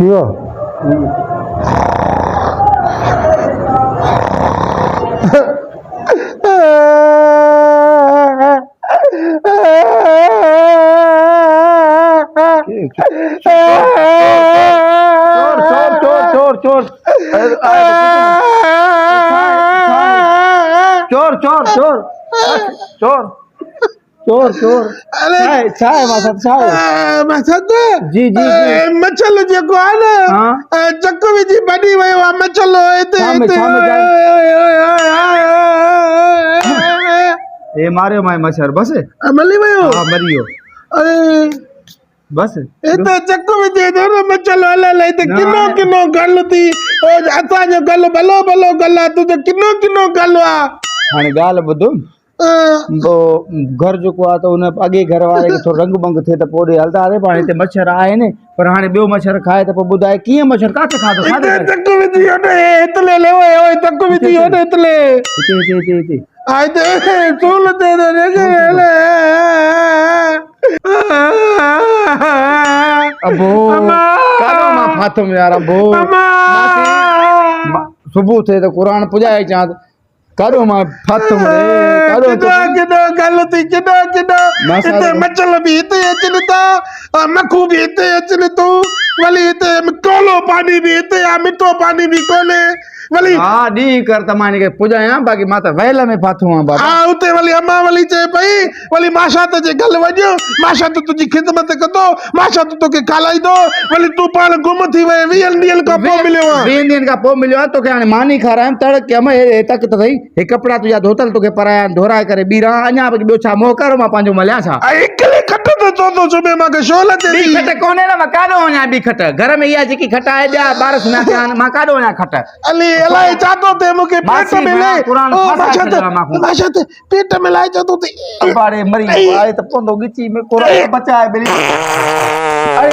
थियो चोर चोर चोर चोर चोर चोर चोर अरे छाए मां छाए मसद जी जी जी मचल जेको आहे न चक विझी बनी वियो आहे मचल हिते ए मारियो मां मच्छर बस मली वियो हां मरियो अरे बस हिते चक विझी थो न मचल हलल हिते किनो किनो गल थी असांजो गल भलो भलो गल आहे तुंहिंजो किनो किनो गल आहे हाणे ॻाल्हि ॿुधो वो घर जेको आहे त हुन अॻे घर वारे खे थोरो रंग भंग थिए त पोइ ॾे हलंदा हले पाण हिते मच्छर आहे न पर हाणे ॿियो मच्छर खाए त पोइ ॿुधाए कीअं मच्छर काथे खाधो हिते चक विझी होॾे हितले लेवे ओए चक विझी होॾे हितले हिते हिते हिते हिते आइते चूल ते रे अबो काॾो मां फाथो में यार अबो सुबुह थिए त क़ुर पुॼाए चां काॾो मां फाथो में किॾो गल थी किॾो किॾो हिते मचल बि हिते अचनि था मखू बि हिते अचनि तूं वली हिते कोलो पानी बि हिते आहे मिठो पानी बि कोन्हे वली हा ॾींहुं कर त मां हिनखे पुॼायां बाक़ी मां त वहल में फाथो आहियां बाबा हा उते वली अम्मा वली चए पई वली माशा त जे गल वञ माशा त तुंहिंजी ख़िदमत कंदो माशा त तोखे खालाईंदो वली तूं पाण गुम थी वए 20 ॾींहंनि खां पोइ मिलियो आहे 20 ॾींहंनि खां पोइ मिलियो आहे तोखे हाणे मानी खारायमि तड़ कयमि हे तक त सही हे कपिड़ा तुंहिंजा धोतल तोखे पराया धोराए करे ॿीरा अञा बि ॿियो छा मोह कर मां पंहिंजो मलिया छा हिकिड़े खट ते चवंदो सुबुह मूंखे छो लॻे ॿी खट कोन्हे न मां काॾो वञा ॿी खट घर में इहा जेकी खट आहे ॿिया ॿार सुम्हिया पिया आहिनि मां काॾो वञा खट अली अलाए छा थो थिए मूंखे पेट में माशा त पेट में लाइ छा थो थिए अबाड़े मरी आहे त पवंदो गिची में क़ुर बचाए ॿिली अरे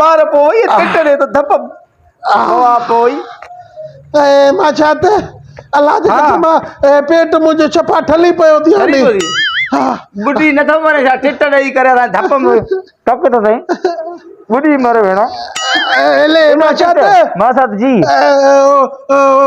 मार पोइ पेट ॾे त धप हवा पोइ ऐ मां छा त अलाह जे कसम पेट मुंहिंजो छपा ठली पियो थी हाणे हा बुढ़ी नथो मरे छा टिट ॾेई करे धप में टक थो सही बुढ़ी मरे भेण एले मां छा त मां साथ जी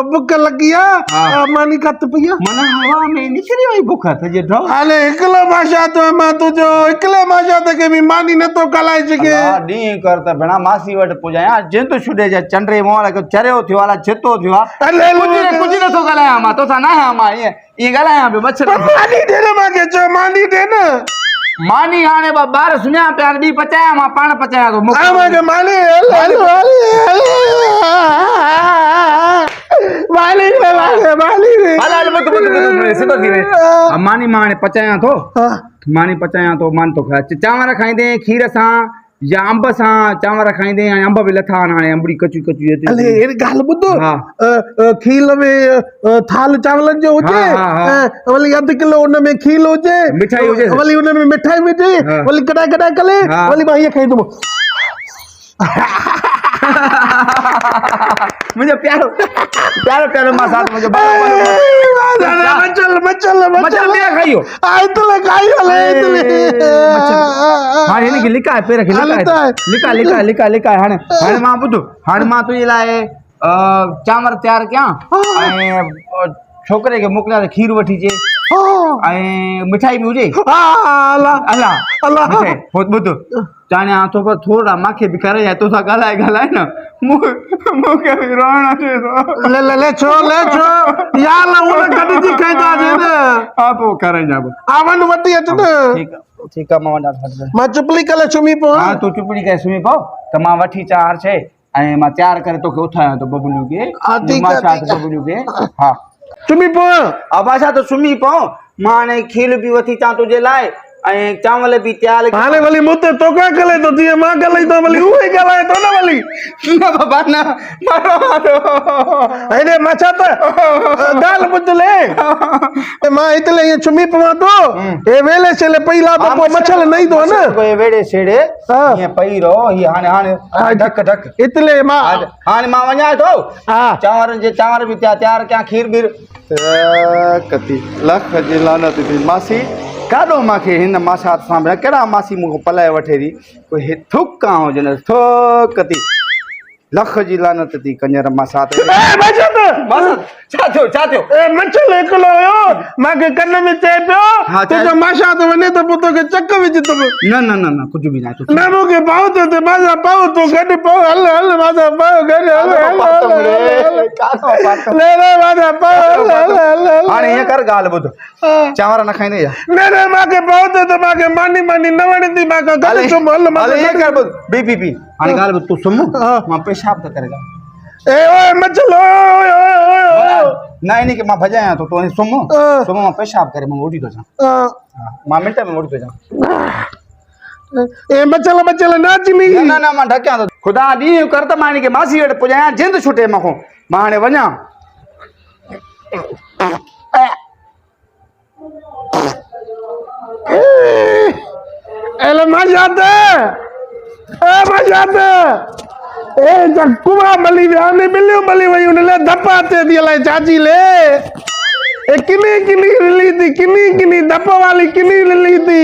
बुख लगी आहे मानी कत पई आहे मन हवा में निकरी वई बुख सॼे ढो हाणे हिकलो माशा तो मां तुंहिंजो हिकले माशा त के बि मानी नथो कलाए सघे ॾींहुं कर त भेण मासी वटि पुॼायां जिंद छुॾे जा चंडे मोहर खे चरियो थियो आहे छितो थियो आहे कुझु नथो ॻाल्हायां मां तोसां न आहियां मां ईअं ॻाल्हायां पियो मच्छर मानी ॾे न मूंखे चओ मानी ॾे न मानी हाणे ॿार सुम्हिया पिया ॿी पचायां मां पाण पचायां थो मूंखे मानी मानी मां हाणे पचायां थो मानी पचायां थो मान तो चांवर खाईंदे खीर सां या अंब सां चांवर खाईंदे हाणे अंब बि लथा आहिनि हाणे अंबड़ी कचू कचू अले अहिड़ी ॻाल्हि ॿुधो खील में थाल चांवरनि जो हुजे वली अधु किलो हुन में खील हुजे मिठाई हुजे वली हुन में मिठाई विझे वली कॾहिं कॾहिं कले वली मां हीअं खाईंदुमि मुंहिंजो प्यारो प्यारो प्यारो मां साथ मुंहिंजो मचल खाइयो हाणे हिनखे लिकाए पेर खे लिकाए हाणे मां ॿुध हाणे मां तुंहिंजे लाइ चांवर तयारु कयां ऐं छोकिरे खे मोकिलियां त खीर वठी अचे ऐं मिठाई बि हुजे ॿुध चाणे थो पर थोरा मूंखे बि करे जाए तोसां ॻाल्हाए न मूंखे बि रोअण अचे थो ले छो यार उन गॾिजी खाईंदासीं न हा पोइ कराईंदा आवन वठी अच न ठीकु आहे मां वञा मां चुपड़ी करे सुम्ही पवां हा तूं चुपड़ी करे सुम्ही पओ त मां वठी अचां हर शइ ऐं मां तयारु करे तोखे उथारियां थो बबलू खे बबलू खे हा सुम्ही पवां हा बादशाह तो सुम्ही पओ मां हाणे खीर बि वठी अचां तुंहिंजे लाइ ऐं चांवर बि तयारु हाणे वली मूं ते तोखां गले थो जीअं मां ॻाल्हाई थो वली उहो ई ॻाल्हाए थो न वली न बाबा न हेॾे मां छा त ॻाल्हि ॿुध ले मां हिते ईअं सुम्ही पवां थो हे वेले छेले पई ला त पोइ मच्छर न ईंदो न कोई वेड़े छेड़े ईअं पई रहो हीअ हाणे ढक हिते मां हाणे मां वञां थो चांवर बि तयारु कयां खीर बि कती लख जी लानत थी मासी काॾो मूंखे हिन मासात सां भेण कहिड़ा मासी मूंखे पलाए वठे थी कोई हे थुक आऊं जन थोक थी लख जी लानत थी कंजर मासात छा थियो ए मचल एकलो हुयो मूंखे कन में चए पियो हाँ, तो जो माशा तो वने तो पुतो के चक विझ तो न कुझु बि न ना मूंखे पाउ तो माजा पाउ तो गॾु पाउ हल माजा पाउ गॾु ले माजा पाउ हल हाणे हीअं कर ॻाल्हि ॿुध चांवर न खाईंदे या न मूंखे पाउ तो मूंखे मानी न वणंदी मूंखे गॾु सुम हल हीअं कर ॿुध पी हाणे ॻाल्हि ॿुध तूं सुम्ह मां पेशाब थो करे ए ओए मचल ओए न इन खे मां भॼायां थो तूं सुम्ह मां पेशाब करे मां उथी थो अचां मां मिंट में उथी थो अचां ए मचल ना चिनी न मां ढकियां थो ख़ुदा ॾींहुं कर त मां इन खे मासी वटि पुॼायां जिंद छुटे मूंखां मां हाणे वञां एले मजाते ए कुआ मली विया ने बिल्लियूं मली वयूं ने धपा ते दी अलाए चाची ले ए किनी रिली थी किनी धप वाली किनी रिली थी